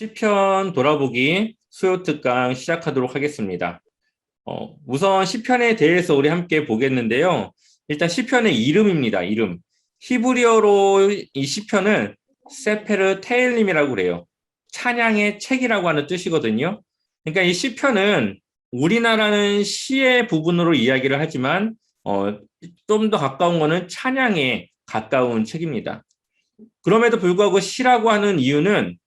시편 돌아보기 수요 특강 시작하도록 하겠습니다. 우선 시편에 대해서 우리 함께 보겠는데요. 일단 시편의 이름입니다. 이름. 히브리어로 이 시편은 세페르 테일림이라고 그래요. 찬양의 책이라고 하는 뜻이거든요. 그러니까 이 시편은 우리나라는 시의 부분으로 이야기를 하지만 좀 더 가까운 거는 찬양에 가까운 책입니다. 그럼에도 불구하고 시라고 하는 이유는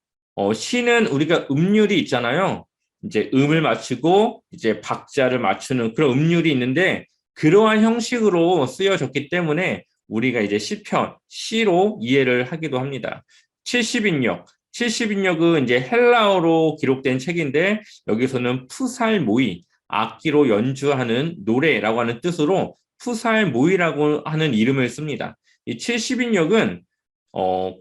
시는 우리가 음률이 있잖아요. 이제 음을 맞추고 이제 박자를 맞추는 그런 음률이 있는데 그러한 형식으로 쓰여졌기 때문에 우리가 이제 시편, 시로 이해를 하기도 합니다. 70인역, 70인역은 이제 헬라어로 기록된 책인데 여기서는 푸살모이, 악기로 연주하는 노래라고 하는 뜻으로 푸살모이라고 하는 이름을 씁니다. 이 70인역은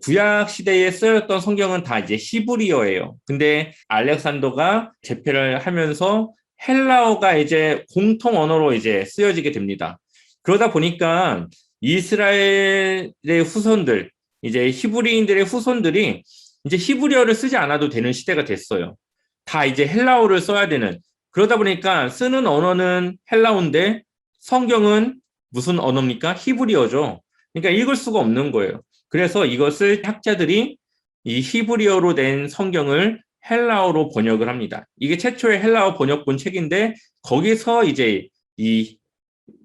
구약 시대에 쓰였던 성경은 다 이제 히브리어예요. 근데 알렉산더가 제패를 하면서 헬라어가 이제 공통 언어로 이제 쓰여지게 됩니다. 그러다 보니까 이스라엘의 후손들, 이제 히브리인들의 후손들이 이제 히브리어를 쓰지 않아도 되는 시대가 됐어요. 다 이제 헬라어를 써야 되는. 그러다 보니까 쓰는 언어는 헬라어인데 성경은 무슨 언어입니까? 히브리어죠. 그러니까 읽을 수가 없는 거예요. 그래서 이것을 학자들이 이 히브리어로 된 성경을 헬라어로 번역을 합니다. 이게 최초의 헬라어 번역본 책인데 거기서 이제 이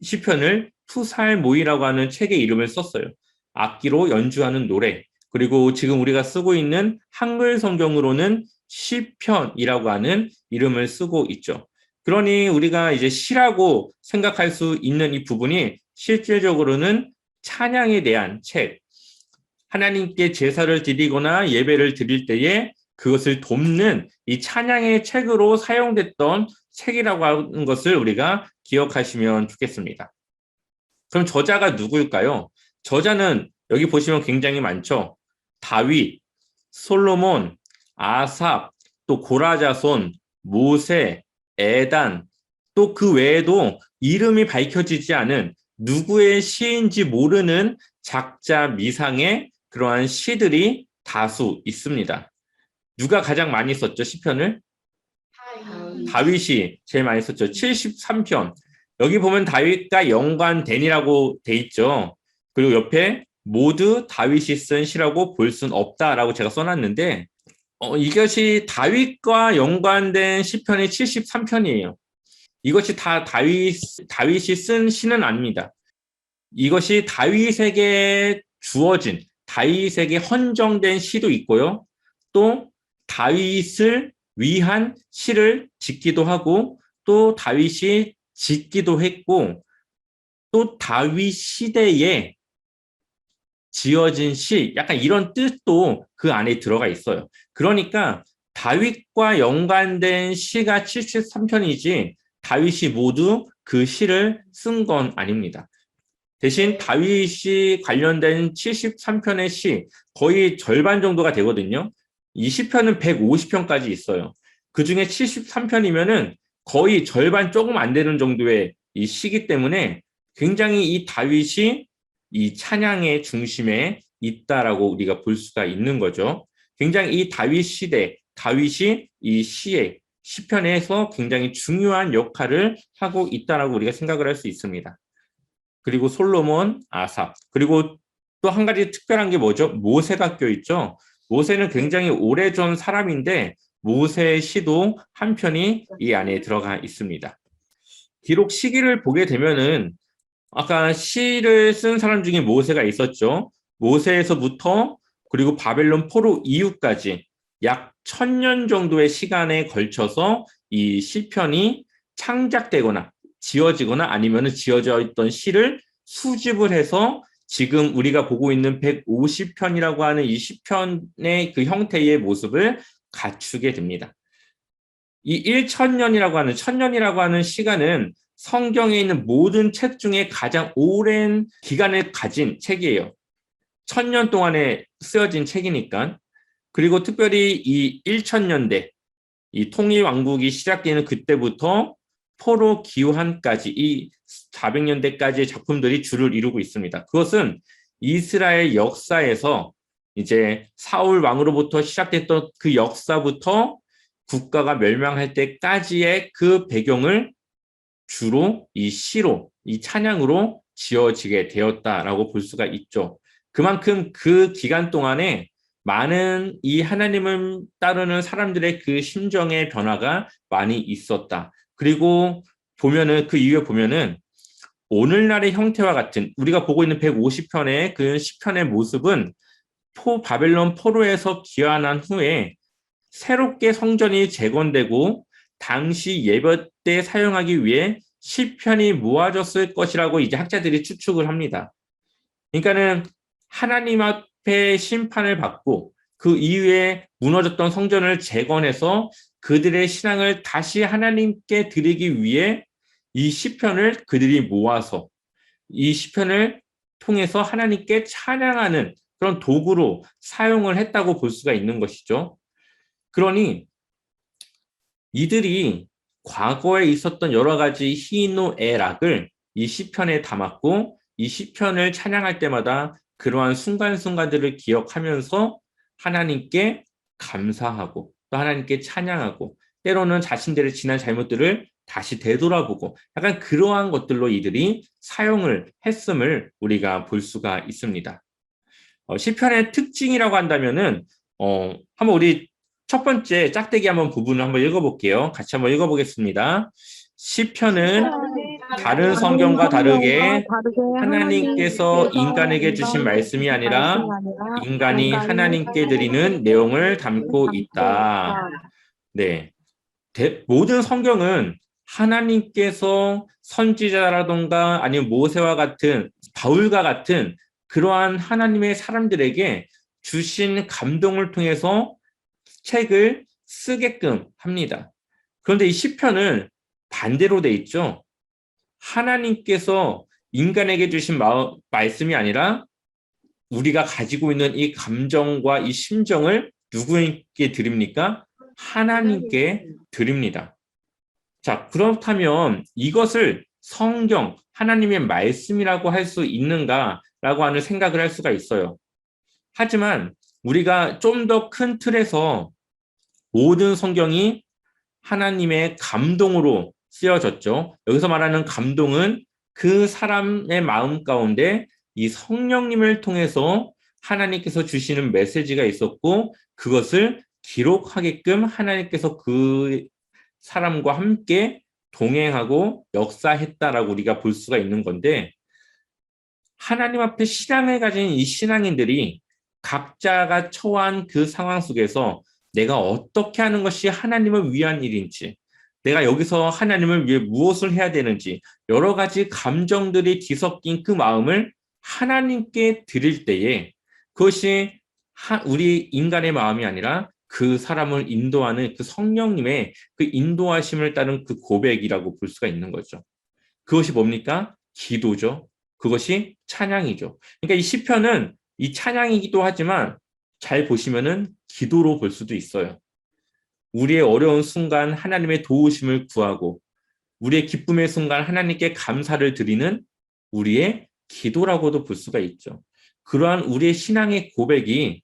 시편을 투살모이라고 하는 책의 이름을 썼어요. 악기로 연주하는 노래. 그리고 지금 우리가 쓰고 있는 한글 성경으로는 시편이라고 하는 이름을 쓰고 있죠. 그러니 우리가 이제 시라고 생각할 수 있는 이 부분이 실질적으로는 찬양에 대한 책, 하나님께 제사를 드리거나 예배를 드릴 때에 그것을 돕는 이 찬양의 책으로 사용됐던 책이라고 하는 것을 우리가 기억하시면 좋겠습니다. 그럼 저자가 누구일까요? 저자는 여기 보시면 굉장히 많죠. 다윗, 솔로몬, 아삽, 또 고라자손, 모세, 에단, 또 그 외에도 이름이 밝혀지지 않은 누구의 시인지 모르는 작자 미상의 그러한 시들이 다수 있습니다. 누가 가장 많이 썼죠, 시편을? 다윗이 제일 많이 썼죠. 73편. 여기 보면 다윗과 연관된이라고 돼 있죠. 그리고 옆에 모두 다윗이 쓴 시라고 볼 순 없다라고 제가 써놨는데 이것이 다윗과 연관된 시편이 73편이에요. 이것이 다 다윗이 쓴 시는 아닙니다. 이것이 다윗에게 주어진, 다윗에게 헌정된 시도 있고요. 또 다윗을 위한 시를 짓기도 하고 또 다윗이 짓기도 했고 또 다윗 시대에 지어진 시, 약간 이런 뜻도 그 안에 들어가 있어요. 그러니까 다윗과 연관된 시가 73편이지 다윗이 모두 그 시를 쓴 건 아닙니다. 대신 다윗이 관련된 73편의 시 거의 절반 정도가 되거든요. 이 시편은 150편까지 있어요. 그중에 73편이면은 거의 절반 조금 안 되는 정도의 이 시기 때문에 굉장히 이 다윗이 이 찬양의 중심에 있다라고 우리가 볼 수가 있는 거죠. 굉장히 이 다윗 시대, 다윗이 이 시에 시편에서 굉장히 중요한 역할을 하고 있다라고 우리가 생각을 할 수 있습니다. 그리고 솔로몬, 아삽, 그리고 또 한 가지 특별한 게 뭐죠? 모세가 껴있죠. 모세는 굉장히 오래전 사람인데 모세의 시도 한 편이 이 안에 들어가 있습니다. 기록 시기를 보게 되면은 아까 시를 쓴 사람 중에 모세가 있었죠. 모세에서부터 그리고 바벨론 포로 이후까지 약 1000년 정도의 시간에 걸쳐서 이 시편이 창작되거나 지어지거나 아니면 지어져 있던 시를 수집을 해서 지금 우리가 보고 있는 150편이라고 하는 이 시편의 그 형태의 모습을 갖추게 됩니다. 이 1000년이라고 하는 시간은 성경에 있는 모든 책 중에 가장 오랜 기간을 가진 책이에요. 1000년 동안에 쓰여진 책이니까. 그리고 특별히 이 1000년대, 이 통일왕국이 시작되는 그때부터 포로 기환까지 이 400년대까지의 작품들이 주를 이루고 있습니다. 그것은 이스라엘 역사에서 이제 사울 왕으로부터 시작됐던 그 역사부터 국가가 멸망할 때까지의 그 배경을 주로 이 시로, 이 찬양으로 지어지게 되었다라고 볼 수가 있죠. 그만큼 그 기간 동안에 많은 이 하나님을 따르는 사람들의 그 심정의 변화가 많이 있었다. 그리고 보면은 그 이후에 보면은 오늘날의 형태와 같은 우리가 보고 있는 150편의 그 시편의 모습은 바벨론 포로에서 귀환한 후에 새롭게 성전이 재건되고 당시 예배 때 사용하기 위해 시편이 모아졌을 것이라고 이제 학자들이 추측을 합니다. 그러니까는 하나님 앞에 심판을 받고 그 이후에 무너졌던 성전을 재건해서 그들의 신앙을 다시 하나님께 드리기 위해 이 시편을 그들이 모아서 이 시편을 통해서 하나님께 찬양하는 그런 도구로 사용을 했다고 볼 수가 있는 것이죠. 그러니 이들이 과거에 있었던 여러 가지 희노애락을 이 시편에 담았고 이 시편을 찬양할 때마다 그러한 순간순간들을 기억하면서 하나님께 감사하고 또 하나님께 찬양하고 때로는 자신들의 지난 잘못들을 다시 되돌아보고 약간 그러한 것들로 이들이 사용을 했음을 우리가 볼 수가 있습니다. 시편의 특징이라고 한다면은 한번 우리 첫 번째 짝대기 한번 부분을 한번 읽어볼게요. 같이 한번 읽어보겠습니다. 시편은 다른 성경과 다르게 하나님께서 인간에게 주신 말씀이 아니라 인간이 하나님께 드리는 내용을 담고 있다. 네, 모든 성경은 하나님께서 선지자라던가 아니면 모세와 같은 바울과 같은 그러한 하나님의 사람들에게 주신 감동을 통해서 책을 쓰게끔 합니다. 그런데 이 시편은 반대로 돼 있죠. 하나님께서 인간에게 주신 말씀이 아니라 우리가 가지고 있는 이 감정과 이 심정을 누구에게 드립니까? 하나님께 드립니다. 자, 그렇다면 이것을 성경, 하나님의 말씀이라고 할 수 있는가라고 하는 생각을 할 수가 있어요. 하지만 우리가 좀 더 큰 틀에서 모든 성경이 하나님의 감동으로 쓰여졌죠. 여기서 말하는 감동은 그 사람의 마음 가운데 이 성령님을 통해서 하나님께서 주시는 메시지가 있었고 그것을 기록하게끔 하나님께서 그 사람과 함께 동행하고 역사했다라고 우리가 볼 수가 있는 건데 하나님 앞에 신앙을 가진 이 신앙인들이 각자가 처한 그 상황 속에서 내가 어떻게 하는 것이 하나님을 위한 일인지 내가 여기서 하나님을 위해 무엇을 해야 되는지 여러 가지 감정들이 뒤섞인 그 마음을 하나님께 드릴 때에 그것이 우리 인간의 마음이 아니라 그 사람을 인도하는 그 성령님의 그 인도하심을 따른 그 고백이라고 볼 수가 있는 거죠. 그것이 뭡니까? 기도죠. 그것이 찬양이죠. 그러니까 이 시편은 이 찬양이기도 하지만 잘 보시면은 기도로 볼 수도 있어요. 우리의 어려운 순간 하나님의 도우심을 구하고 우리의 기쁨의 순간 하나님께 감사를 드리는 우리의 기도라고도 볼 수가 있죠. 그러한 우리의 신앙의 고백이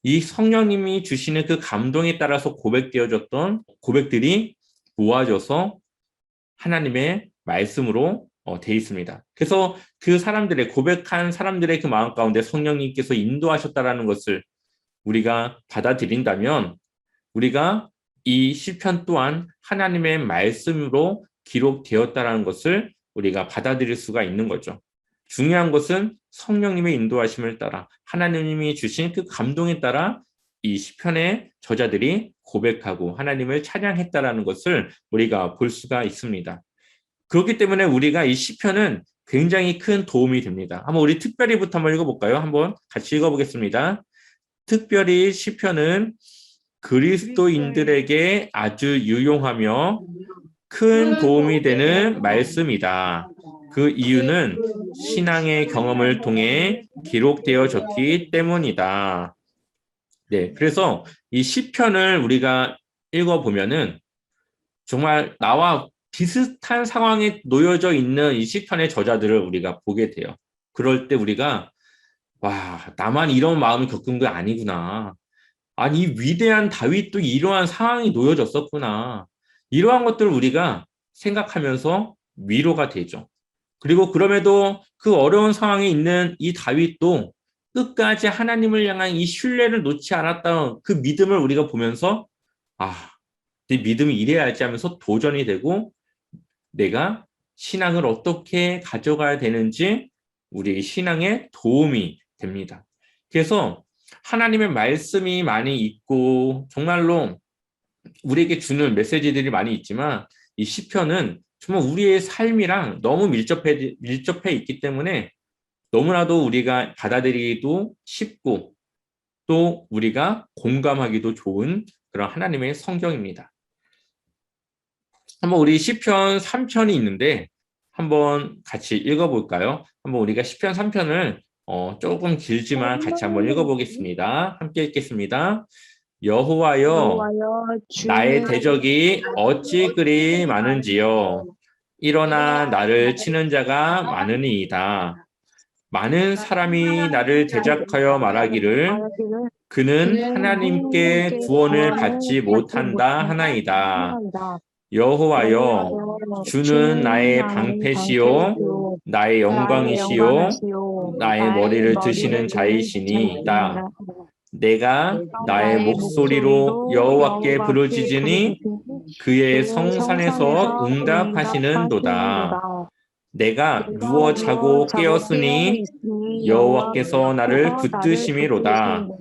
이 성령님이 주시는 그 감동에 따라서 고백되어졌던 고백들이 모아져서 하나님의 말씀으로 돼 있습니다. 그래서 그 사람들의 고백한 사람들의 그 마음 가운데 성령님께서 인도하셨다라는 것을 우리가 받아들인다면 우리가 이 시편 또한 하나님의 말씀으로 기록되었다라는 것을 우리가 받아들일 수가 있는 거죠. 중요한 것은 성령님의 인도하심을 따라 하나님이 주신 그 감동에 따라 이 시편의 저자들이 고백하고 하나님을 찬양했다라는 것을 우리가 볼 수가 있습니다. 그렇기 때문에 우리가 이 시편은 굉장히 큰 도움이 됩니다. 한번 우리 특별히부터 한번 읽어볼까요? 한번 같이 읽어보겠습니다. 특별히 시편은 그리스도인들에게 아주 유용하며 큰 도움이 되는 말씀이다. 그 이유는 신앙의 경험을 통해 기록되어졌기 때문이다. 네, 그래서 이 시편을 우리가 읽어보면은 정말 나와 비슷한 상황에 놓여져 있는 이 시편의 저자들을 우리가 보게 돼요. 그럴 때 우리가 와, 나만 이런 마음을 겪은 게 아니구나. 아니, 이 위대한 다윗도 이러한 상황이 놓여졌었구나. 이러한 것들을 우리가 생각하면서 위로가 되죠. 그리고 그럼에도 그 어려운 상황에 있는 이 다윗도 끝까지 하나님을 향한 이 신뢰를 놓지 않았던 그 믿음을 우리가 보면서 아, 내 믿음이 이래야지 하면서 도전이 되고 내가 신앙을 어떻게 가져가야 되는지 우리 신앙에 도움이 됩니다. 그래서 하나님의 말씀이 많이 있고 정말로 우리에게 주는 메시지들이 많이 있지만 이 시편은 정말 우리의 삶이랑 너무 밀접해 있기 때문에 너무나도 우리가 받아들이기도 쉽고 또 우리가 공감하기도 좋은 그런 하나님의 성경입니다. 한번 우리 시편 3편이 있는데 한번 같이 읽어볼까요? 한번 우리가 시편 3편을 조금 길지만 같이 한번 읽어보겠습니다. 함께 읽겠습니다. 여호와여 여호와여 나의 주는 대적이 어찌 그리 많은지요. 일어나 나를 치는 자가 많으니이다. 많은 사람이 나를 대적하여 말하기를 말하기를 그는 그는 하나님께 하나님께 구원을 구원을 받지 받지 못한다 못한다 하나이다. 하나이다. 여호와여 여호와여 주는 주는 나의 나의 방패시요 방패시요 나의 나의 영광이시요 영광이시요 나의 나의 머리를 드시는 머리를 자이시니이다. 드시니이다. 내가 나의 나의 목소리로 목소리로 여호와께 여호와께 부르짖으니 부르짖으니 그의 그의 성산에서 성산에서 응답하시는도다. 응답하시는도다. 내가 내가 누워 누워 자고 자고 깨어 깨었으니 있으니 여호와께서 나를 여호와께서 나를 붙드심이로다. 붙드시는도다.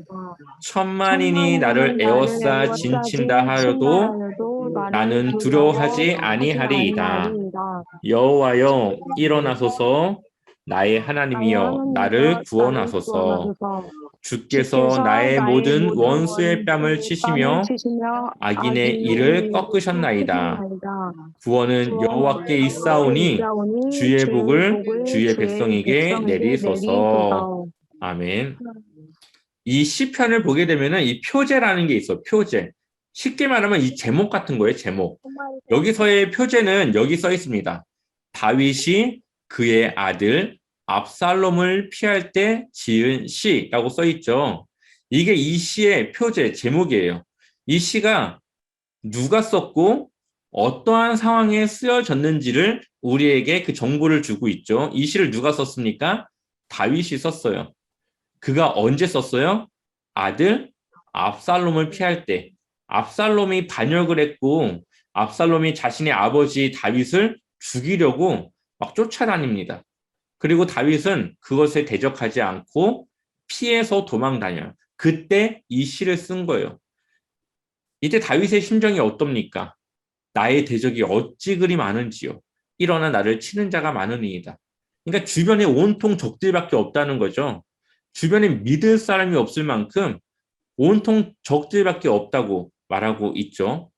천만인이 나를 천만인이 나를 에워싸 애워싸 진친다 진친다 하여도 하여도 나를 나는 두려워하지 두려워하지 아니하리이다. 아니하리이다. 여호와여 일어나소서 나의 나의 하나님이여 나를 하나님이여 나를 구원하소서. 구원하소서. 주께서 주께서 나의 나의 모든 모든 원수의 뺨을 원수의 뺨을 치시며 치시며 악인의 악인의 이를 일을 꺾으셨나이다. 꺾으셨나이다. 구원은 구원은 여호와께 여호와께 있사오니 있사오니 주의 주의 복을 복을 주의 주의 백성에게 백성에게 내리소서. 내리소서. 아멘. 이 시편을 보게 되면은 이 표제라는 게 있어. 표제. 쉽게 말하면 이 제목 같은 거예요. 제목. 여기서의 표제는 여기 써 있습니다. 다윗이 그의 아들 압살롬을 피할 때 지은 시라고 써 있죠. 이게 이 시의 표제, 제목이에요. 이 시가 누가 썼고 어떠한 상황에 쓰여졌는지를 우리에게 그 정보를 주고 있죠. 이 시를 누가 썼습니까? 다윗이 썼어요. 그가 언제 썼어요? 아들 압살롬을 피할 때. 압살롬이 반역을 했고 압살롬이 자신의 아버지 다윗을 죽이려고 막 쫓아다닙니다. 그리고 다윗은 그것에 대적하지 않고 피해서 도망 다녀요. 그때 이 시를 쓴 거예요. 이때 다윗의 심정이 어떻습니까? 나의 대적이 어찌 그리 많은지요. 일어나 나를 치는 자가 많으니이다. 그러니까 주변에 온통 적들밖에 없다는 거죠. 주변에 믿을 사람이 없을 만큼 온통 적들밖에 없다고 말하고 있죠.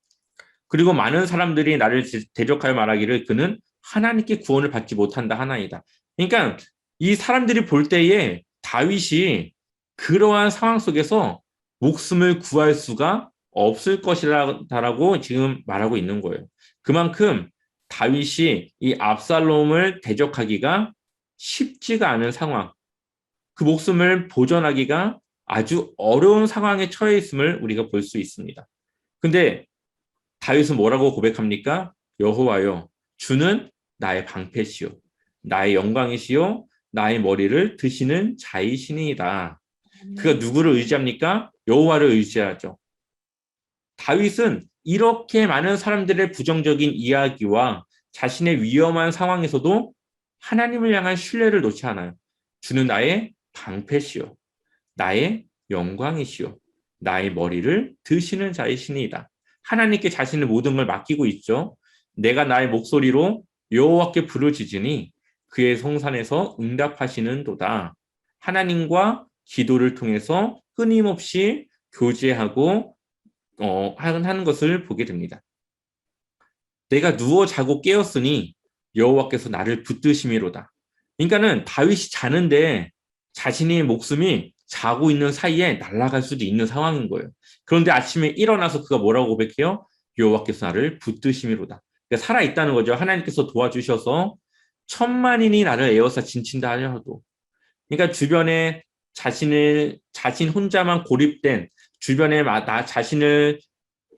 그리고 많은 사람들이 나를 대적하여 말하기를 그는 하나님께 구원을 받지 못한다 하나이다. 그러니까 이 사람들이 볼 때에 다윗이 그러한 상황 속에서 목숨을 구할 수가 없을 것이라고 지금 말하고 있는 거예요. 그만큼 다윗이 이 압살롬을 대적하기가 쉽지가 않은 상황, 그 목숨을 보존하기가 아주 어려운 상황에 처해 있음을 우리가 볼 수 있습니다. 근데 다윗은 뭐라고 고백합니까? 여호와여, 주는 나의 방패시요, 나의 영광이시요, 나의 머리를 드시는 자이시니이다. 그가 누구를 의지합니까? 여호와를 의지하죠. 다윗은 이렇게 많은 사람들의 부정적인 이야기와 자신의 위험한 상황에서도 하나님을 향한 신뢰를 놓지 않아요. 주는 나의 방패시요, 나의 영광이시요, 나의 머리를 드시는 자이시니이다. 하나님께 자신의 모든 걸 맡기고 있죠. 내가 나의 목소리로 여호와께 부르짖으니 그의 성산에서 응답하시는도다. 하나님과 기도를 통해서 끊임없이 교제하고 하는 것을 보게 됩니다. 내가 누워 자고 깨었으니 여호와께서 나를 붙드심이로다. 그러니까는 다윗이 자는데 자신의 목숨이 자고 있는 사이에 날아갈 수도 있는 상황인 거예요. 그런데 아침에 일어나서 그가 뭐라고 고백해요? 여호와께서 나를 붙드심이로다. 그러니까 살아있다는 거죠. 하나님께서 도와주셔서 천만인이 나를 에워싸 진친다 하여도. 그러니까 주변에 자신 혼자만 고립된 주변에 나 자신을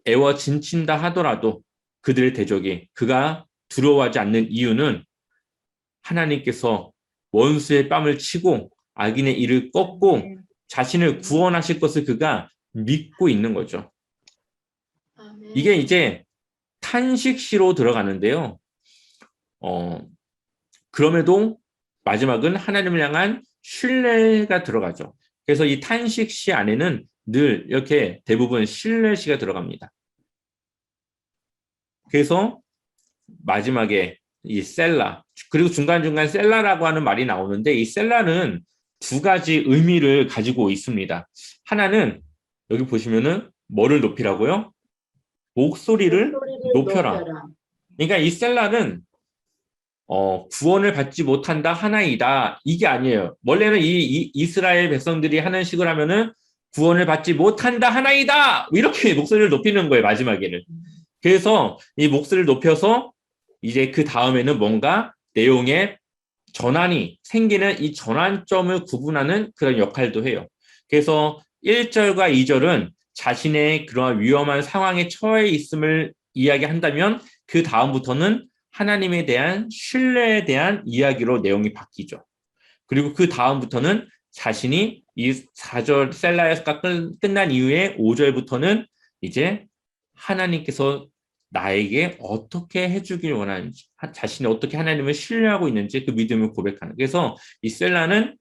애워 진친다 하더라도 그들의 대적이 그가 두려워하지 않는 이유는 하나님께서 원수의 뺨을 치고 악인의 이를 꺾고 자신을 구원하실 것을 그가 믿고 있는 거죠. 이게 이제 탄식시로 들어가는데요. 그럼에도 마지막은 하나님을 향한 신뢰가 들어가죠. 그래서 이 탄식시 안에는 늘 이렇게 대부분 신뢰시가 들어갑니다. 그래서 마지막에 이 셀라, 그리고 중간중간 셀라라고 하는 말이 나오는데 이 셀라는 두 가지 의미를 가지고 있습니다. 하나는 여기 보시면은 뭐를 높이라고요? 목소리를 높여라. 그러니까 이 셀라는 구원을 받지 못한다 하나이다 이게 아니에요. 원래는 이 이스라엘 백성들이 하는 식을 하면은 구원을 받지 못한다 하나이다 이렇게 목소리를 높이는 거예요. 마지막에는. 그래서 이 목소리를 높여서 이제 그 다음에는 뭔가 내용의 전환이 생기는 이 전환점을 구분하는 그런 역할도 해요. 그래서 1절과 2절은 자신의 그러한 위험한 상황에 처해 있음을 이야기한다면 그 다음부터는 하나님에 대한 신뢰에 대한 이야기로 내용이 바뀌죠. 그리고 그 다음부터는 자신이 이 4절 셀라에서가 끝난 이후에 5절부터는 이제 하나님께서 나에게 어떻게 해주길 원하는지, 자신이 어떻게 하나님을 신뢰하고 있는지 그 믿음을 고백하는. 그래서 이 셀라는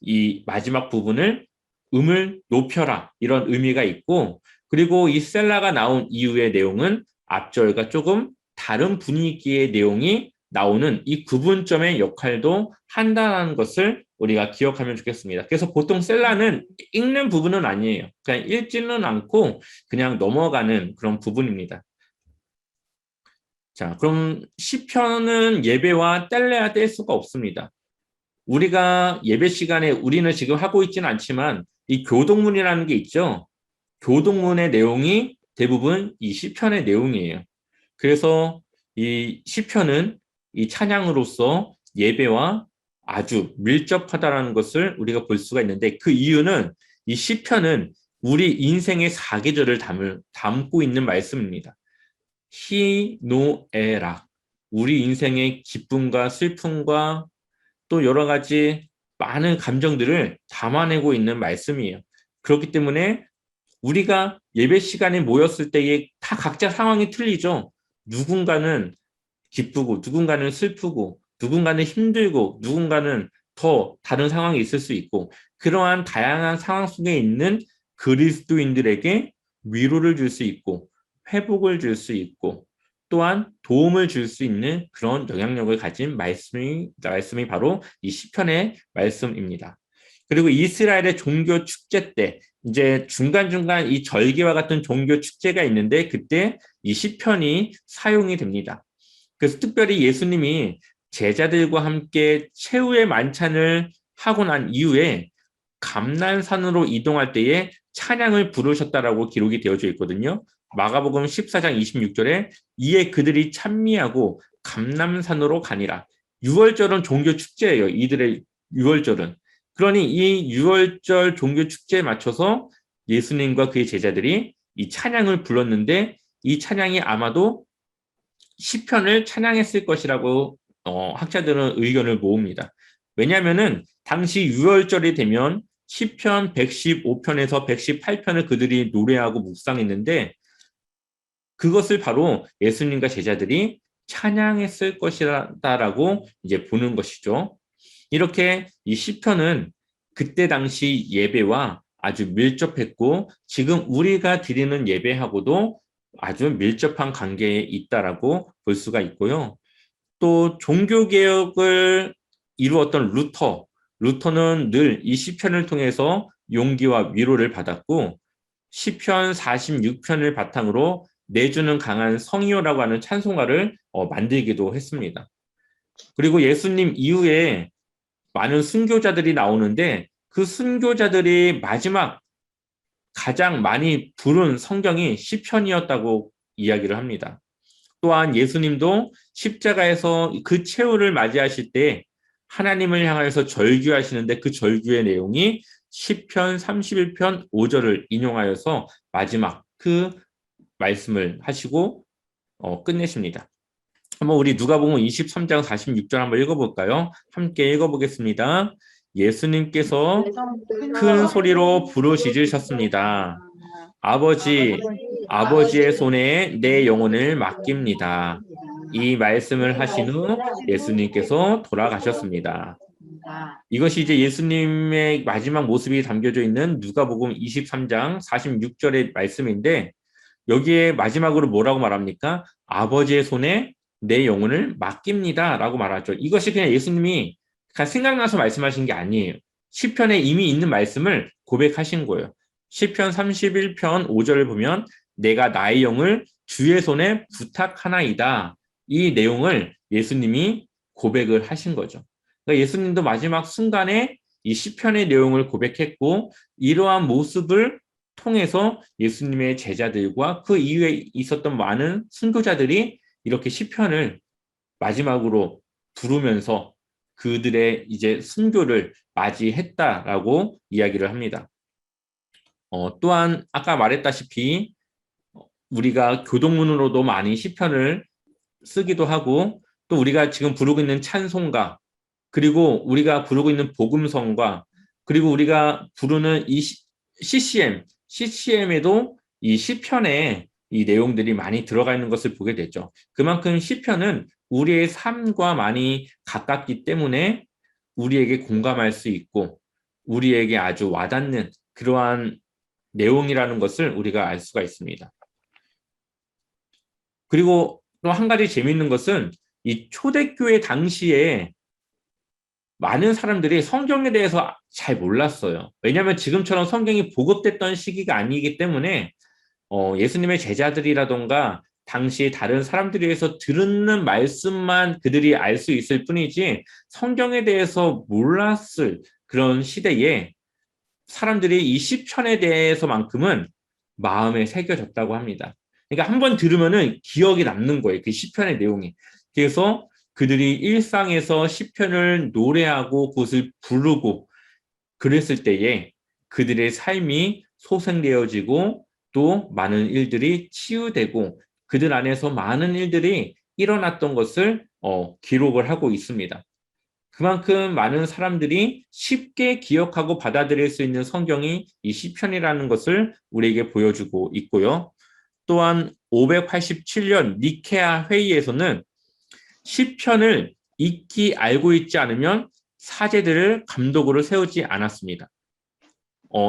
이 마지막 부분을 음을 높여라 이런 의미가 있고, 그리고 이 셀라가 나온 이후의 내용은 앞절과 조금 다른 분위기의 내용이 나오는 이 구분점의 역할도 한다는 것을 우리가 기억하면 좋겠습니다. 그래서 보통 셀라는 읽는 부분은 아니에요. 그냥 읽지는 않고 그냥 넘어가는 그런 부분입니다. 자, 그럼 시편은 예배와 뗄래야 뗄 수가 없습니다. 우리가 예배 시간에 우리는 지금 하고 있지는 않지만 이 교동문이라는 게 있죠. 교동문의 내용이 대부분 이 시편의 내용이에요. 그래서 이 시편은 이 찬양으로서 예배와 아주 밀접하다라는 것을 우리가 볼 수가 있는데 그 이유는 이 시편은 우리 인생의 사계절을 담고 있는 말씀입니다. 희노애락, 우리 인생의 기쁨과 슬픔과 또 여러 가지 많은 감정들을 담아내고 있는 말씀이에요. 그렇기 때문에 우리가 예배 시간에 모였을 때에 다 각자 상황이 틀리죠. 누군가는 기쁘고 누군가는 슬프고 누군가는 힘들고 누군가는 더 다른 상황이 있을 수 있고 그러한 다양한 상황 속에 있는 그리스도인들에게 위로를 줄 수 있고 회복을 줄 수 있고 또한 도움을 줄 수 있는 그런 영향력을 가진 말씀이 바로 이 시편의 말씀입니다. 그리고 이스라엘의 종교 축제 때 이제 중간중간 이 절기와 같은 종교 축제가 있는데 그때 이 시편이 사용이 됩니다. 그래서 특별히 예수님이 제자들과 함께 최후의 만찬을 하고 난 이후에 감난산으로 이동할 때에 찬양을 부르셨다라고 기록이 되어져 있거든요. 마가복음 14장 26절에 이에 그들이 찬미하고 감람산으로 가니라. 유월절은 종교 축제예요. 이들의 유월절은. 그러니 이 유월절 종교 축제에 맞춰서 예수님과 그의 제자들이 이 찬양을 불렀는데 이 찬양이 아마도 시편을 찬양했을 것이라고 학자들은 의견을 모읍니다. 왜냐하면은 당시 유월절이 되면 시편 115편에서 118편을 그들이 노래하고 묵상했는데 그것을 바로 예수님과 제자들이 찬양했을 것이다라고 이제 보는 것이죠. 이렇게 이 시편은 그때 당시 예배와 아주 밀접했고 지금 우리가 드리는 예배하고도 아주 밀접한 관계에 있다라고 볼 수가 있고요. 또 종교개혁을 이루었던 루터는 늘 이 시편을 통해서 용기와 위로를 받았고 시편 46편을 바탕으로 내주는 강한 성이요라고 하는 찬송가를 만들기도 했습니다. 그리고 예수님 이후에 많은 순교자들이 나오는데 그 순교자들이 마지막 가장 많이 부른 성경이 시편이었다고 이야기를 합니다. 또한 예수님도 십자가에서 그 최후를 맞이하실 때 하나님을 향해서 절규하시는데 그 절규의 내용이 시편 31편 5절을 인용하여서 마지막 그 말씀을 하시고 끝내십니다. 한번 우리 누가복음 23장 46절 한번 읽어볼까요? 함께 읽어보겠습니다. 예수님께서 큰 소리로 부르짖으셨습니다. 아버지, 아버지의 손에 내 영혼을 맡깁니다. 이 말씀을 하신 후 예수님께서 돌아가셨습니다. 이것이 이제 예수님의 마지막 모습이 담겨져 있는 누가복음 23장 46절의 말씀인데 여기에 마지막으로 뭐라고 말합니까? 아버지의 손에 내 영혼을 맡깁니다 라고 말하죠. 이것이 그냥 예수님이 생각나서 말씀하신 게 아니에요. 시편에 이미 있는 말씀을 고백하신 거예요. 시편 31편 5절을 보면 내가 나의 영을 주의 손에 부탁하나이다. 이 내용을 예수님이 고백을 하신 거죠. 그러니까 예수님도 마지막 순간에 이 시편의 내용을 고백했고 이러한 모습을 통해서 예수님의 제자들과 그 이후에 있었던 많은 순교자들이 이렇게 시편을 마지막으로 부르면서 그들의 이제 순교를 맞이했다라고 이야기를 합니다. 또한 아까 말했다시피 우리가 교동문으로도 많이 시편을 쓰기도 하고 또 우리가 지금 부르고 있는 찬송가 그리고 우리가 부르고 있는 복음성과 그리고 우리가 부르는 이 CCM에도 이 시편에 이 내용들이 많이 들어가 있는 것을 보게 되죠. 그만큼 시편은 우리의 삶과 많이 가깝기 때문에 우리에게 공감할 수 있고 우리에게 아주 와닿는 그러한 내용이라는 것을 우리가 알 수가 있습니다. 그리고 또 한 가지 재미있는 것은 이 초대교회 당시에 많은 사람들이 성경에 대해서 잘 몰랐어요. 왜냐하면 지금처럼 성경이 보급됐던 시기가 아니기 때문에 예수님의 제자들이라던가 당시 다른 사람들에 의해서 듣는 말씀만 그들이 알 수 있을 뿐이지 성경에 대해서 몰랐을 그런 시대에 사람들이 이 시편에 대해서만큼은 마음에 새겨졌다고 합니다. 그러니까 한번 들으면은 기억이 남는 거예요. 그 시편의 내용이. 그래서 그들이 일상에서 시편을 노래하고 그것을 부르고 그랬을 때에 그들의 삶이 소생되어지고 또 많은 일들이 치유되고 그들 안에서 많은 일들이 일어났던 것을 기록을 하고 있습니다. 그만큼 많은 사람들이 쉽게 기억하고 받아들일 수 있는 성경이 이 시편이라는 것을 우리에게 보여주고 있고요. 또한 587년 니케아 회의에서는 시편을 익히 알고 있지 않으면 사제들을 감독으로 세우지 않았습니다.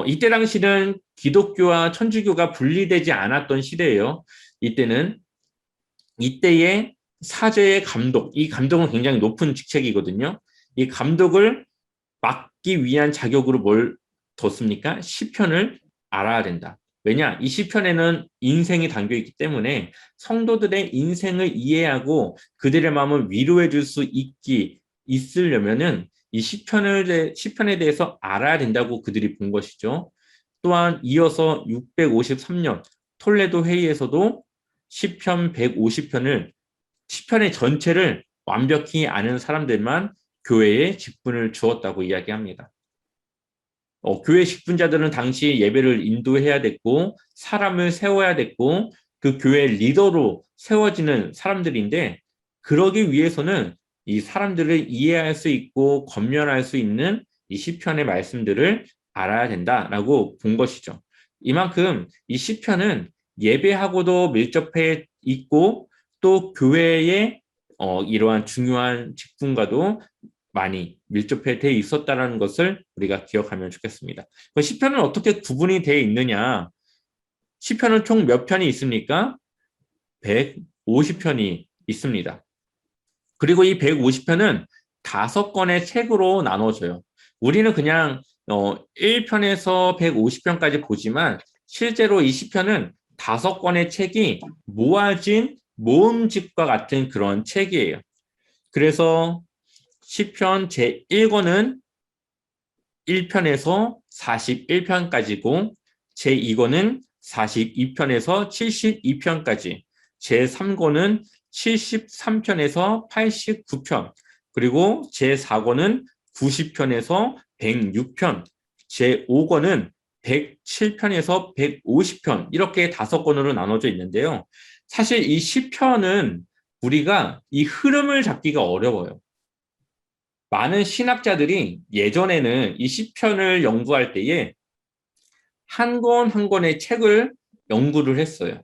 이때 당시는 기독교와 천주교가 분리되지 않았던 시대예요. 이때의 사제의 감독, 이 감독은 굉장히 높은 직책이거든요. 이 감독을 맡기 위한 자격으로 뭘 뒀습니까? 시편을 알아야 된다. 왜냐? 이 시편에는 인생이 담겨 있기 때문에 성도들의 인생을 이해하고 그들의 마음을 위로해 줄 수 있으려면은 이 시편에 대해서 알아야 된다고 그들이 본 것이죠. 또한 이어서 653년 톨레도 회의에서도 시편 150편을 시편의 전체를 완벽히 아는 사람들만 교회에 직분을 주었다고 이야기합니다. 교회 직분자들은 당시 예배를 인도해야 됐고 사람을 세워야 됐고 그 교회 리더로 세워지는 사람들인데 그러기 위해서는 이 사람들을 이해할 수 있고 권면할 수 있는 이 시편의 말씀들을 알아야 된다라고 본 것이죠. 이만큼 이 시편은 예배하고도 밀접해 있고 또 교회의 이러한 중요한 직분과도 많이 밀접해 돼 있었다는 것을 우리가 기억하면 좋겠습니다. 시편은 어떻게 구분이 되어 있느냐? 시편은 총 몇 편이 있습니까? 150편이 있습니다. 그리고 이 150편은 5권의 책으로 나눠져요. 우리는 그냥 1편에서 150편까지 보지만 실제로 이 시편은 5권의 책이 모아진 모음집과 같은 그런 책이에요. 그래서 시편 제1권은 1편에서 41편까지고 제2권은 42편에서 72편까지 제3권은 73편에서 89편 그리고 제4권은 90편에서 106편 제5권은 107편에서 150편 이렇게 5권으로 나눠져 있는데요. 사실 이 시편은 우리가 이 흐름을 잡기가 어려워요. 많은 신학자들이 예전에는 이 시편을 연구할 때에 한 권 한 권의 책을 연구를 했어요.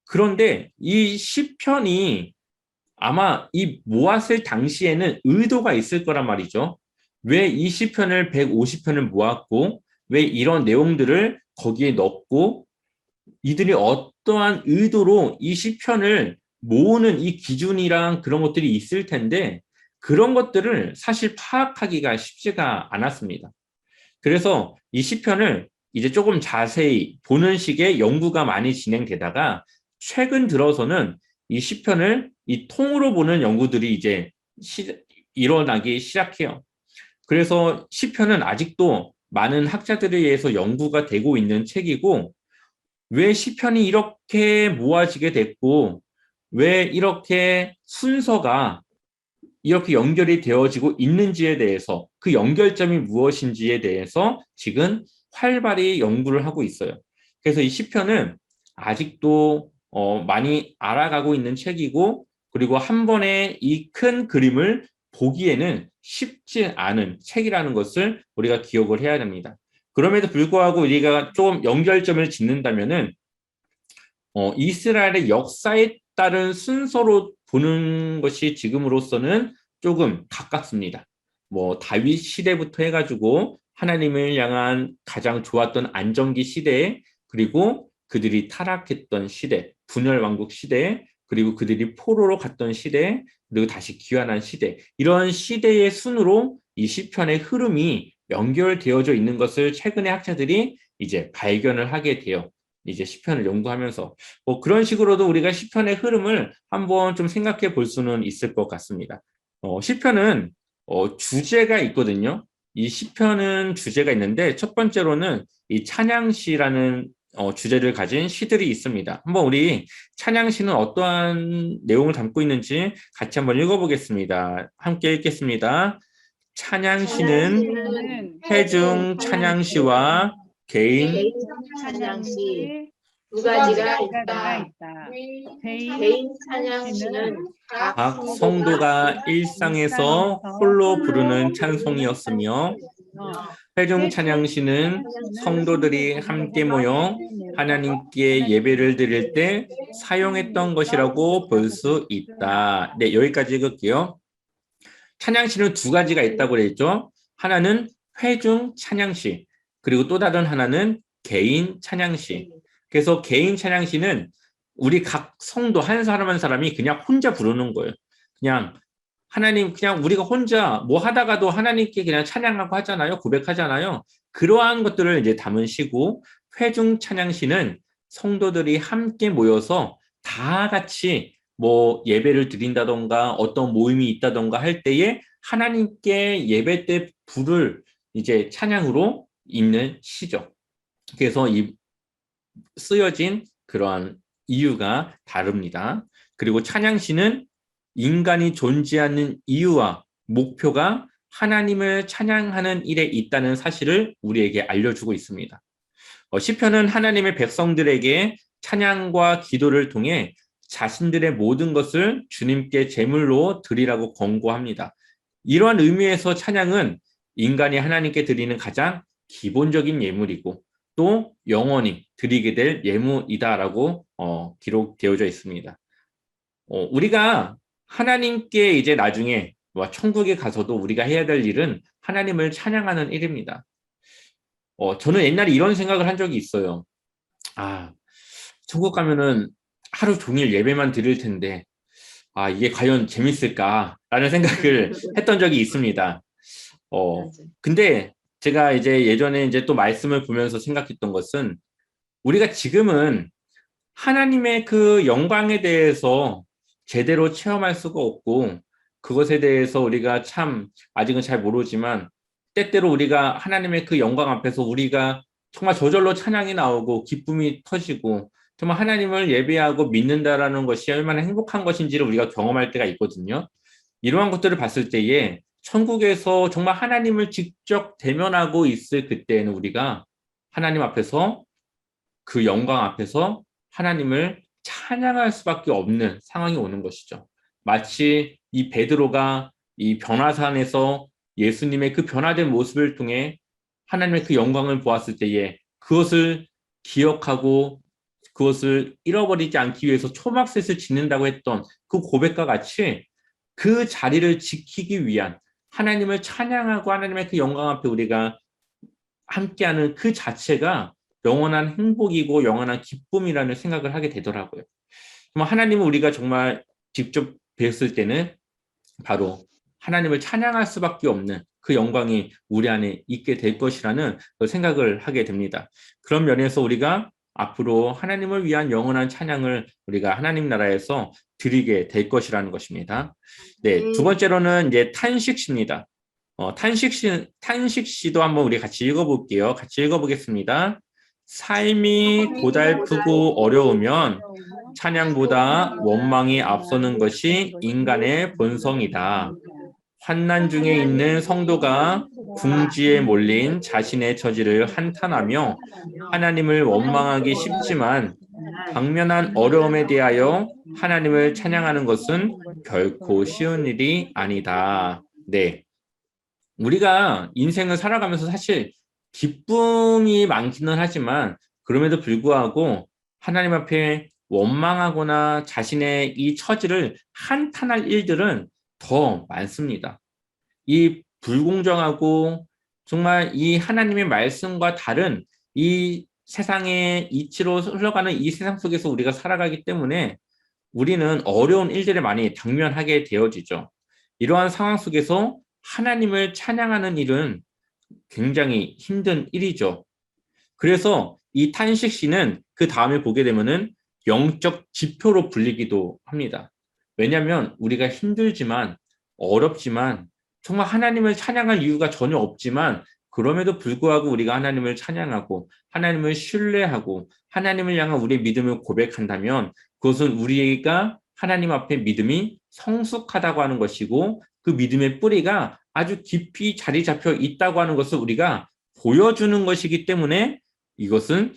그런데 이 시편이 아마 이 모았을 당시에는 의도가 있을 거란 말이죠. 왜 이 시편을 150편을 모았고 왜 이런 내용들을 거기에 넣고 이들이 어떠한 의도로 이 시편을 모으는 이 기준이랑 그런 것들이 있을 텐데 그런 것들을 사실 파악하기가 쉽지가 않았습니다. 그래서 이 시편을 이제 조금 자세히 보는 식의 연구가 많이 진행되다가 최근 들어서는 이 시편을 이 통으로 보는 연구들이 이제 일어나기 시작해요. 그래서 시편은 아직도 많은 학자들에 의해서 연구가 되고 있는 책이고 왜 시편이 이렇게 모아지게 됐고 왜 이렇게 순서가 이렇게 연결이 되어지고 있는지에 대해서 그 연결점이 무엇인지에 대해서 지금 활발히 연구를 하고 있어요. 그래서 이 시편은 아직도 많이 알아가고 있는 책이고 그리고 한 번에 이 큰 그림을 보기에는 쉽지 않은 책이라는 것을 우리가 기억을 해야 됩니다. 그럼에도 불구하고 우리가 좀 연결점을 짓는다면은 이스라엘의 역사에 따른 순서로 보는 것이 지금으로서는 조금 가깝습니다. 뭐 다윗 시대부터 해가지고 하나님을 향한 가장 좋았던 안정기 시대, 그리고 그들이 타락했던 시대, 분열 왕국 시대, 그리고 그들이 포로로 갔던 시대, 그리고 다시 귀환한 시대, 이런 시대의 순으로 이 시편의 흐름이 연결되어져 있는 것을 최근에 학자들이 이제 발견을 하게 돼요. 이제 시편을 연구하면서 그런 식으로도 우리가 시편의 흐름을 한번 좀 생각해 볼 수는 있을 것 같습니다. 시편은 주제가 있거든요. 이 시편은 주제가 있는데 첫 번째로는 이 찬양시라는 주제를 가진 시들이 있습니다. 한번 우리 찬양시는 어떠한 내용을 담고 있는지 같이 한번 읽어보겠습니다. 함께 읽겠습니다. 찬양시는 회중 찬양시와 개인 찬양시 두 가지가 있다. 개인 찬양시는 각 성도가 일상에서 홀로 부르는 찬송이었으며 회중 찬양시는 성도들이 함께 모여 하나님께 예배를 드릴 때 사용했던 것이라고 볼 수 있다. 네, 여기까지 읽을게요. 찬양시는 두 가지가 있다고 그랬죠. 하나는 회중 찬양시, 그리고 또 다른 하나는 개인 찬양시. 그래서 개인 찬양시는 우리 각 성도 한 사람 한 사람이 그냥 혼자 부르는 거예요. 그냥 하나님, 그냥 우리가 혼자 뭐 하다가도 하나님께 그냥 찬양하고 하잖아요. 고백하잖아요. 그러한 것들을 이제 담은 시고, 회중 찬양시는 성도들이 함께 모여서 다 같이 뭐 예배를 드린다던가 어떤 모임이 있다던가 할 때에 하나님께 예배 때 부를 이제 찬양으로 있는 시죠. 그래서 이 쓰여진 그러한 이유가 다릅니다. 그리고 찬양시는 인간이 존재하는 이유와 목표가 하나님을 찬양하는 일에 있다는 사실을 우리에게 알려주고 있습니다. 시편은 하나님의 백성들에게 찬양과 기도를 통해 자신들의 모든 것을 주님께 제물로 드리라고 권고합니다. 이러한 의미에서 찬양은 인간이 하나님께 드리는 가장 기본적인 예물이고 또 영원히 드리게 될 예물이다라고 기록되어져 있습니다. 우리가 하나님께 이제 나중에 천국에 가서도 우리가 해야 될 일은 하나님을 찬양하는 일입니다. 저는 옛날에 이런 생각을 한 적이 있어요. 천국 가면은 하루 종일 예배만 드릴 텐데, 이게 과연 재밌을까라는 생각을 했던 적이 있습니다. 근데 제가 이제 예전에 이제 또 말씀을 보면서 생각했던 것은 우리가 지금은 하나님의 그 영광에 대해서 제대로 체험할 수가 없고 그것에 대해서 우리가 참 아직은 잘 모르지만 때때로 우리가 하나님의 그 영광 앞에서 우리가 정말 저절로 찬양이 나오고 기쁨이 터지고 정말 하나님을 예배하고 믿는다라는 것이 얼마나 행복한 것인지를 우리가 경험할 때가 있거든요. 이러한 것들을 봤을 때에 천국에서 정말 하나님을 직접 대면하고 있을 그때에는 우리가 하나님 앞에서 그 영광 앞에서 하나님을 찬양할 수밖에 없는 상황이 오는 것이죠. 마치 이 베드로가 이 변화산에서 예수님의 그 변화된 모습을 통해 하나님의 그 영광을 보았을 때에 그것을 기억하고 그것을 잃어버리지 않기 위해서 초막셋을 짓는다고 했던 그 고백과 같이 그 자리를 지키기 위한 하나님을 찬양하고 하나님의 그 영광 앞에 우리가 함께하는 그 자체가 영원한 행복이고 영원한 기쁨이라는 생각을 하게 되더라고요. 하나님은 우리가 정말 직접 뵀을 때는 바로 하나님을 찬양할 수밖에 없는 그 영광이 우리 안에 있게 될 것이라는 생각을 하게 됩니다. 그런 면에서 우리가 앞으로 하나님을 위한 영원한 찬양을 우리가 하나님 나라에서 드리게 될 것이라는 것입니다. 네, 두 번째로는 이제 탄식시입니다. 탄식시도 한번 우리 같이 읽어볼게요. 같이 읽어보겠습니다. 삶이 고달프고 어려우면 찬양보다 원망이 앞서는 것이 인간의 본성이다. 환난 중에 있는 성도가 궁지에 몰린 자신의 처지를 한탄하며 하나님을 원망하기 쉽지만 당면한 어려움에 대하여 하나님을 찬양하는 것은 결코 쉬운 일이 아니다. 네. 우리가 인생을 살아가면서 사실 기쁨이 많기는 하지만 그럼에도 불구하고 하나님 앞에 원망하거나 자신의 이 처지를 한탄할 일들은 더 많습니다. 이 불공정하고 정말 이 하나님의 말씀과 다른 이 세상의 이치로 흘러가는 이 세상 속에서 우리가 살아가기 때문에 우리는 어려운 일들을 많이 당면하게 되어지죠. 이러한 상황 속에서 하나님을 찬양하는 일은 굉장히 힘든 일이죠. 그래서 이 탄식시는 그 다음에 보게 되면은 영적 지표로 불리기도 합니다. 왜냐하면 우리가 힘들지만 어렵지만 정말 하나님을 찬양할 이유가 전혀 없지만 그럼에도 불구하고 우리가 하나님을 찬양하고 하나님을 신뢰하고 하나님을 향한 우리의 믿음을 고백한다면 그것은 우리가 하나님 앞에 믿음이 성숙하다고 하는 것이고 그 믿음의 뿌리가 아주 깊이 자리 잡혀 있다고 하는 것을 우리가 보여주는 것이기 때문에 이것은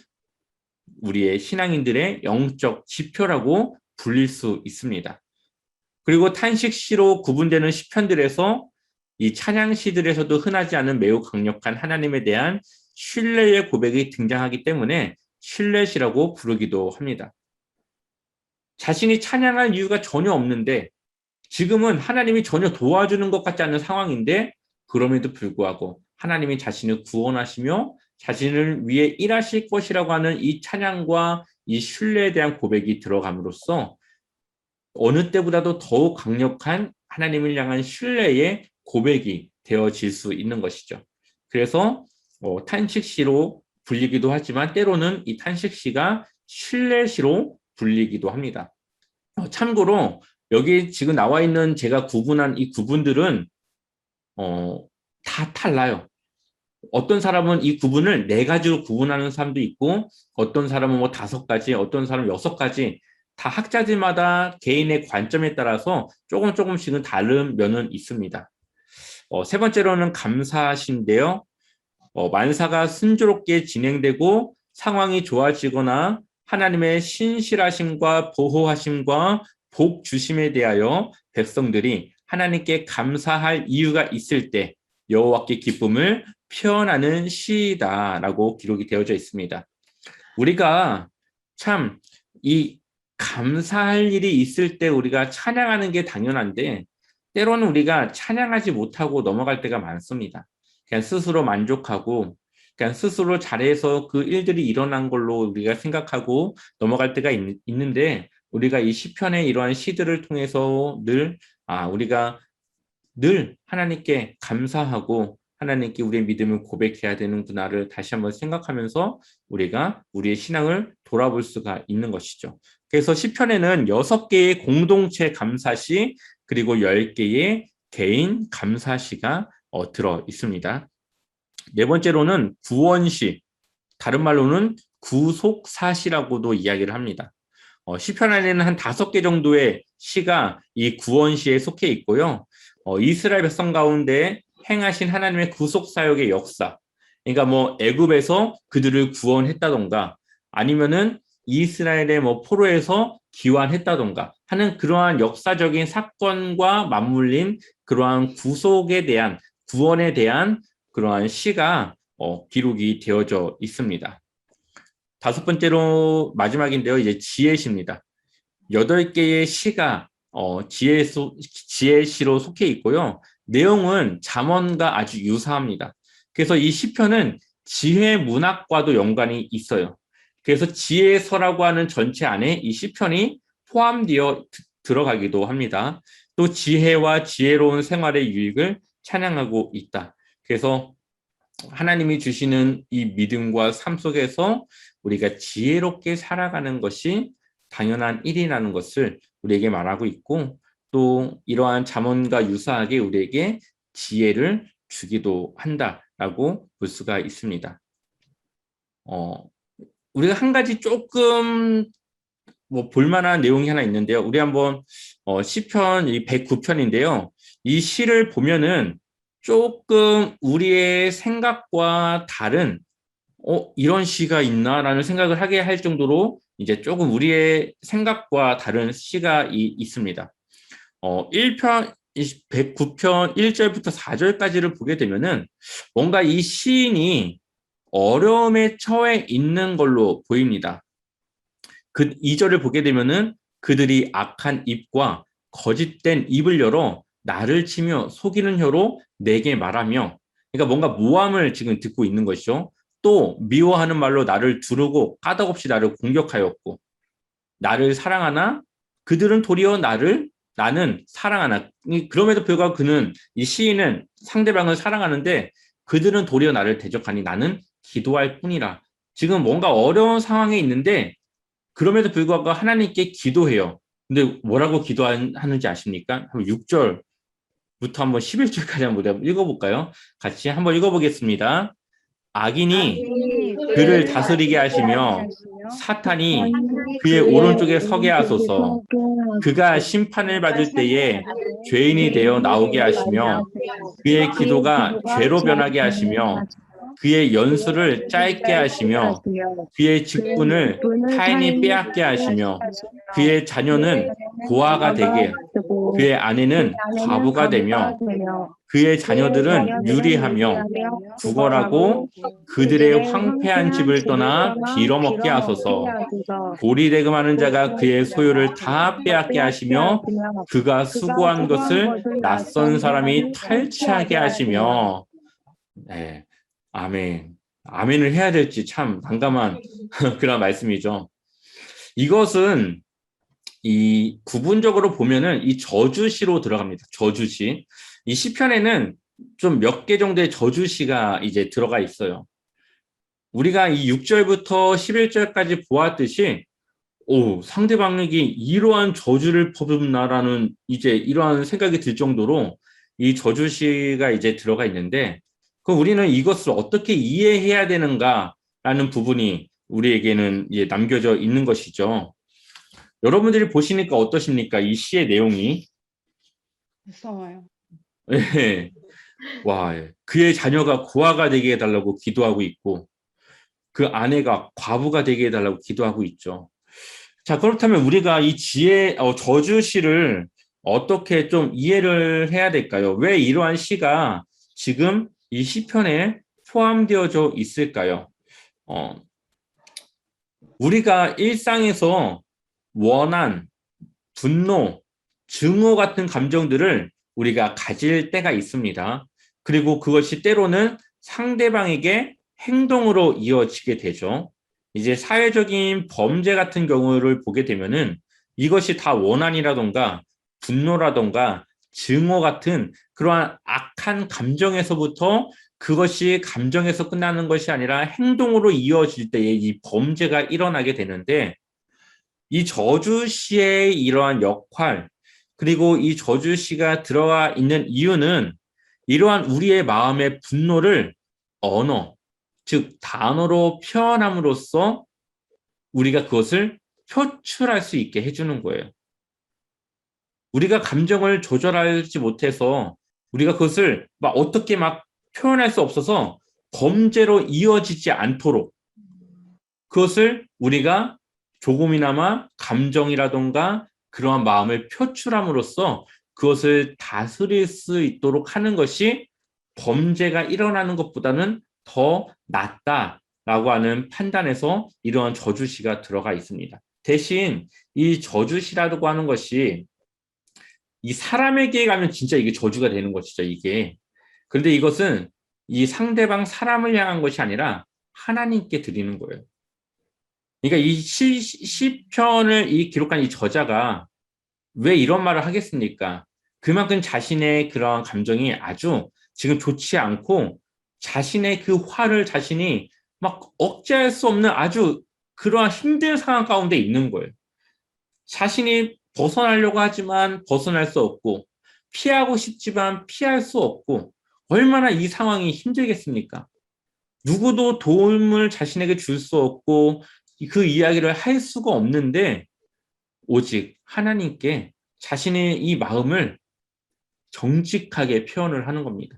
우리의 신앙인들의 영적 지표라고 불릴 수 있습니다. 그리고 탄식시로 구분되는 시편들에서 이 찬양시들에서도 흔하지 않은 매우 강력한 하나님에 대한 신뢰의 고백이 등장하기 때문에 신뢰시라고 부르기도 합니다. 자신이 찬양할 이유가 전혀 없는데 지금은 하나님이 전혀 도와주는 것 같지 않은 상황인데 그럼에도 불구하고 하나님이 자신을 구원하시며 자신을 위해 일하실 것이라고 하는 이 찬양과 이 신뢰에 대한 고백이 들어감으로써 어느 때보다도 더욱 강력한 하나님을 향한 신뢰의 고백이 되어질 수 있는 것이죠. 그래서 탄식시로 불리기도 하지만 때로는 이 탄식시가 신뢰시로 불리기도 합니다. 참고로 여기 지금 나와 있는 제가 구분한 이 구분들은 다 달라요. 어떤 사람은 이 구분을 4가지로 구분하는 사람도 있고 어떤 사람은 뭐 5가지, 어떤 사람은 6가지 다 학자들마다 개인의 관점에 따라서 조금씩은 다른 면은 있습니다. 세 번째로는 감사하신데요. 만사가 순조롭게 진행되고 상황이 좋아지거나 하나님의 신실하심과 보호하심과 복 주심에 대하여 백성들이 하나님께 감사할 이유가 있을 때 여호와께 기쁨을 표현하는 시이다라고 기록이 되어져 있습니다. 우리가 참 이 감사할 일이 있을 때 우리가 찬양하는 게 당연한데 때로는 우리가 찬양하지 못하고 넘어갈 때가 많습니다. 그냥 스스로 만족하고 그냥 스스로 잘해서 그 일들이 일어난 걸로 우리가 생각하고 넘어갈 때가 있는데 우리가 이 시편의 이러한 시들을 통해서 우리가 늘 하나님께 감사하고 하나님께 우리의 믿음을 고백해야 되는구나를 다시 한번 생각하면서 우리가 우리의 신앙을 돌아볼 수가 있는 것이죠. 그래서 시편에는 6개의 공동체 감사시 그리고 10개의 개인 감사시가 들어 있습니다. 네 번째로는 구원시, 다른 말로는 구속사시라고도 이야기를 합니다. 시편 안에는 한 5개 정도의 시가 이 구원시에 속해 있고요. 이스라엘 백성 가운데 행하신 하나님의 구속 사역의 역사. 그러니까 뭐 애굽에서 그들을 구원했다던가 아니면은 이스라엘의 뭐 포로에서 귀환했다던가 하는 그러한 역사적인 사건과 맞물린 그러한 구속에 대한 구원에 대한 그러한 시가 기록이 되어져 있습니다. 다섯 번째로 마지막인데요. 이제 지혜시입니다. 8개의 시가 지혜시로 속해 있고요. 내용은 잠언과 아주 유사합니다. 그래서 이 시편은 지혜 문학과도 연관이 있어요. 그래서 지혜서라고 하는 전체 안에 이 시편이 포함되어 들어가기도 합니다. 또 지혜와 지혜로운 생활의 유익을 찬양하고 있다. 그래서 하나님이 주시는 이 믿음과 삶 속에서 우리가 지혜롭게 살아가는 것이 당연한 일이라는 것을 우리에게 말하고 있고 또 이러한 잠언과 유사하게 우리에게 지혜를 주기도 한다라고 볼 수가 있습니다. 우리가 한 가지 조금 뭐 볼만한 내용이 하나 있는데요. 우리 한번 시편 109편인데요. 이 시를 보면은 조금 우리의 생각과 다른 이런 시가 있나라는 생각을 하게 할 정도로 이제 조금 우리의 생각과 다른 시가 있습니다. 1편 109편 1절부터 4절까지를 보게 되면은 뭔가 이 시인이 어려움에 처해 있는 걸로 보입니다. 그 2절을 보게 되면은 그들이 악한 입과 거짓된 입을 열어 나를 치며 속이는 혀로 내게 말하며 그러니까 뭔가 모함을 지금 듣고 있는 것이죠. 또 미워하는 말로 나를 두르고 까닭없이 나를 공격하였고 나를 사랑하나 그들은 도리어 나는 사랑하나 그럼에도 불구하고 이 시인은 상대방을 사랑하는데 그들은 도리어 나를 대적하니 나는 기도할 뿐이라. 지금 뭔가 어려운 상황에 있는데 그럼에도 불구하고 하나님께 기도해요. 근데 뭐라고 기도하는지 아십니까? 6절부터 한번 11절까지 한번 읽어볼까요? 같이 한번 읽어보겠습니다. 악인이 그를 다스리게 하시며 사탄이 그의 오른쪽에 서게 하소서. 그가 심판을 받을 때에 죄인이 되어 나오게 하시며 그의 기도가 죄로 변하게 하시며 그의 연수를 짧게 하시며 그의 직분을 타인이 빼앗게 하시며 그의 자녀는 고아가 되게 그의 아내는 과부가 되며 그의 자녀들은 유리하며 구걸하고 그들의 황폐한 집을 떠나 빌어먹게 하소서. 고리대금하는 자가 그의 소유를 다 빼앗게 하시며 그가 수고한 것을 낯선 사람이 탈취하게 하시며 네, 아멘. 아멘을 해야 될지 참 난감한 그런 말씀이죠. 이것은 이 구분적으로 보면은 이 저주시로 들어갑니다. 저주시. 이 시편에는 좀 몇 개 정도의 저주시가 이제 들어가 있어요. 우리가 이 6절부터 11절까지 보았듯이 상대방에게 이러한 저주를 퍼붓나라는 이제 이러한 생각이 들 정도로 이 저주시가 이제 들어가 있는데 그럼 우리는 이것을 어떻게 이해해야 되는가라는 부분이 우리에게는 이제 남겨져 있는 것이죠. 여러분들이 보시니까 어떠십니까? 이 시의 내용이. 무서워요. 네. 와, 그의 자녀가 고아가 되게 해달라고 기도하고 있고 그 아내가 과부가 되게 해달라고 기도하고 있죠. 자, 그렇다면 우리가 이 저주시를 어떻게 좀 이해를 해야 될까요? 왜 이러한 시가 지금 이 시편에 포함되어져 있을까요? 우리가 일상에서 원한, 분노, 증오 같은 감정들을 우리가 가질 때가 있습니다. 그리고 그것이 때로는 상대방에게 행동으로 이어지게 되죠. 이제 사회적인 범죄 같은 경우를 보게 되면은 이것이 다 원한이라던가 분노라던가 증오 같은 그러한 악한 감정에서부터 그것이 감정에서 끝나는 것이 아니라 행동으로 이어질 때에 이 범죄가 일어나게 되는데 이 저주시의 이러한 역할 그리고 이 저주시가 들어가 있는 이유는 이러한 우리의 마음의 분노를 언어, 즉 단어로 표현함으로써 우리가 그것을 표출할 수 있게 해주는 거예요. 우리가 감정을 조절하지 못해서 우리가 그것을 막 어떻게 막 표현할 수 없어서 범죄로 이어지지 않도록 그것을 우리가 조금이나마 감정이라던가 그러한 마음을 표출함으로써 그것을 다스릴 수 있도록 하는 것이 범죄가 일어나는 것보다는 더 낫다라고 하는 판단에서 이러한 저주시가 들어가 있습니다. 대신 이 저주시라고 하는 것이 이 사람에게 가면 진짜 이게 저주가 되는 것이죠, 이게. 그런데 이것은 이 상대방 사람을 향한 것이 아니라 하나님께 드리는 거예요. 그러니까 이 시편을 이 기록한 이 저자가 왜 이런 말을 하겠습니까? 그만큼 자신의 그러한 감정이 아주 지금 좋지 않고 자신의 그 화를 자신이 막 억제할 수 없는 아주 그러한 힘든 상황 가운데 있는 거예요. 자신이 벗어나려고 하지만 벗어날 수 없고 피하고 싶지만 피할 수 없고 얼마나 이 상황이 힘들겠습니까? 누구도 도움을 자신에게 줄 수 없고 그 이야기를 할 수가 없는데 오직 하나님께 자신의 이 마음을 정직하게 표현을 하는 겁니다.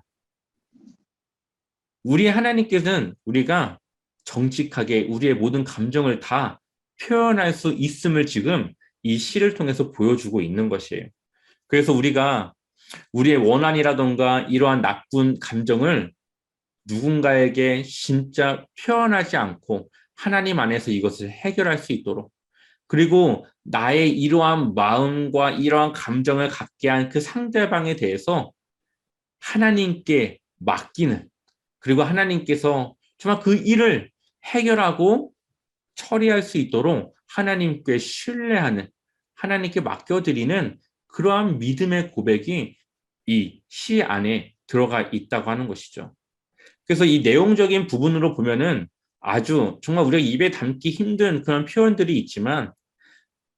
우리 하나님께서는 우리가 정직하게 우리의 모든 감정을 다 표현할 수 있음을 지금 이 시를 통해서 보여주고 있는 것이에요. 그래서 우리가 우리의 원한이라던가 이러한 나쁜 감정을 누군가에게 진짜 표현하지 않고 하나님 안에서 이것을 해결할 수 있도록 그리고 나의 이러한 마음과 이러한 감정을 갖게 한 그 상대방에 대해서 하나님께 맡기는 그리고 하나님께서 정말 그 일을 해결하고 처리할 수 있도록 하나님께 신뢰하는 하나님께 맡겨드리는 그러한 믿음의 고백이 이 시 안에 들어가 있다고 하는 것이죠. 그래서 이 내용적인 부분으로 보면은 아주 정말 우리가 입에 담기 힘든 그런 표현들이 있지만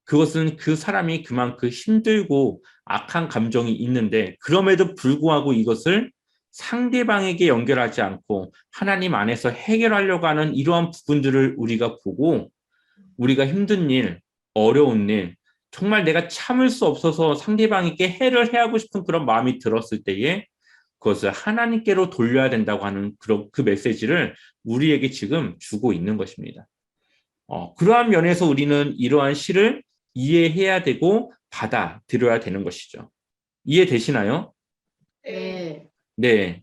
그것은 그 사람이 그만큼 힘들고 악한 감정이 있는데 그럼에도 불구하고 이것을 상대방에게 연결하지 않고 하나님 안에서 해결하려고 하는 이러한 부분들을 우리가 보고 우리가 힘든 일, 어려운 일, 정말 내가 참을 수 없어서 상대방에게 해를 해하고 싶은 그런 마음이 들었을 때에 그것을 하나님께로 돌려야 된다고 하는 그 메시지를 우리에게 지금 주고 있는 것입니다. 그러한 면에서 우리는 이러한 시를 이해해야 되고 받아들여야 되는 것이죠. 이해되시나요? 네. 네.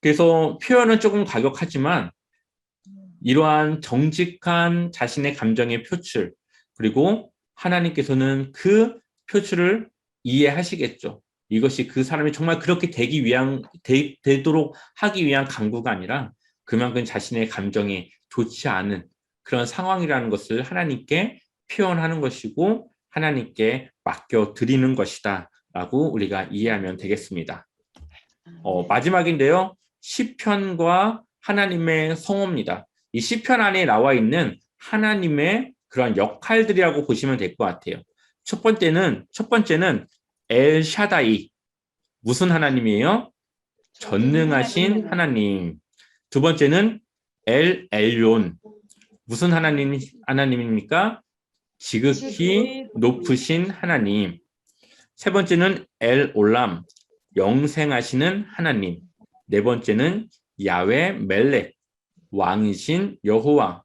그래서 표현은 조금 가격하지만 이러한 정직한 자신의 감정의 표출, 그리고 하나님께서는 그 표출을 이해하시겠죠. 이것이 그 사람이 정말 그렇게 되도록 하기 위한 강구가 아니라 그만큼 자신의 감정이 좋지 않은 그런 상황이라는 것을 하나님께 표현하는 것이고 하나님께 맡겨드리는 것이다 라고 우리가 이해하면 되겠습니다. 마지막인데요. 시편과 하나님의 성호입니다. 이 시편 안에 나와 있는 하나님의 그런 역할들이라고 보시면 될 것 같아요. 첫 번째는 엘 샤다이. 무슨 하나님이에요? 전능하신 하나님. 두 번째는 엘 엘yon. 무슨 하나님입니까? 지극히 높으신 하나님. 세 번째는 엘 올람. 영생하시는 하나님. 네 번째는 야훼 멜렉. 왕이신 여호와.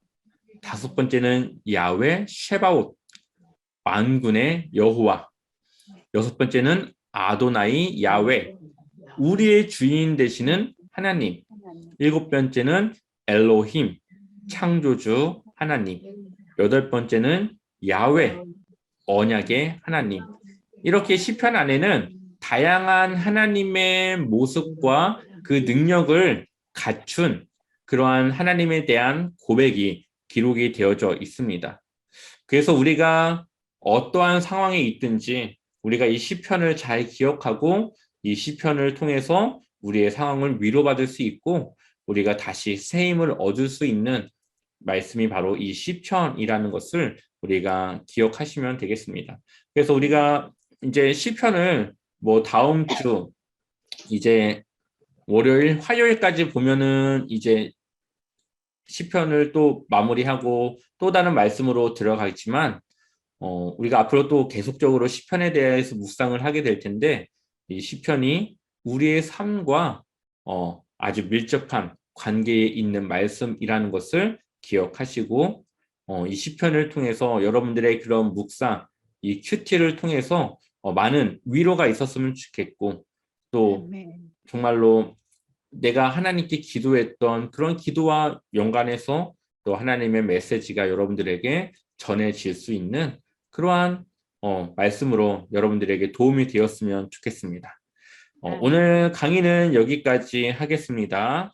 다섯 번째는 야훼 셰바옷. 만군의 여호와. 여섯 번째는 아도나이 야훼. 우리의 주인 되시는 하나님. 일곱 번째는 엘로힘. 창조주 하나님. 여덟 번째는 야훼. 언약의 하나님. 이렇게 시편 안에는 다양한 하나님의 모습과 그 능력을 갖춘 그러한 하나님에 대한 고백이 기록이 되어져 있습니다. 그래서 우리가 어떠한 상황에 있든지 우리가 이 시편을 잘 기억하고 이 시편을 통해서 우리의 상황을 위로받을 수 있고 우리가 다시 새 힘을 얻을 수 있는 말씀이 바로 이 시편이라는 것을 우리가 기억하시면 되겠습니다. 그래서 우리가 이제 시편을 다음 주 이제 월요일, 화요일까지 보면은 이제 시편을 또 마무리하고 또 다른 말씀으로 들어가겠지만 우리가 앞으로 또 계속적으로 시편에 대해서 묵상을 하게 될 텐데 이 시편이 우리의 삶과 아주 밀접한 관계에 있는 말씀이라는 것을 기억하시고 이 시편을 통해서 여러분들의 그런 묵상, 이 큐티를 통해서 많은 위로가 있었으면 좋겠고 또 아멘. 정말로 내가 하나님께 기도했던 그런 기도와 연관해서 또 하나님의 메시지가 여러분들에게 전해질 수 있는 그러한 말씀으로 여러분들에게 도움이 되었으면 좋겠습니다. 오늘 강의는 여기까지 하겠습니다.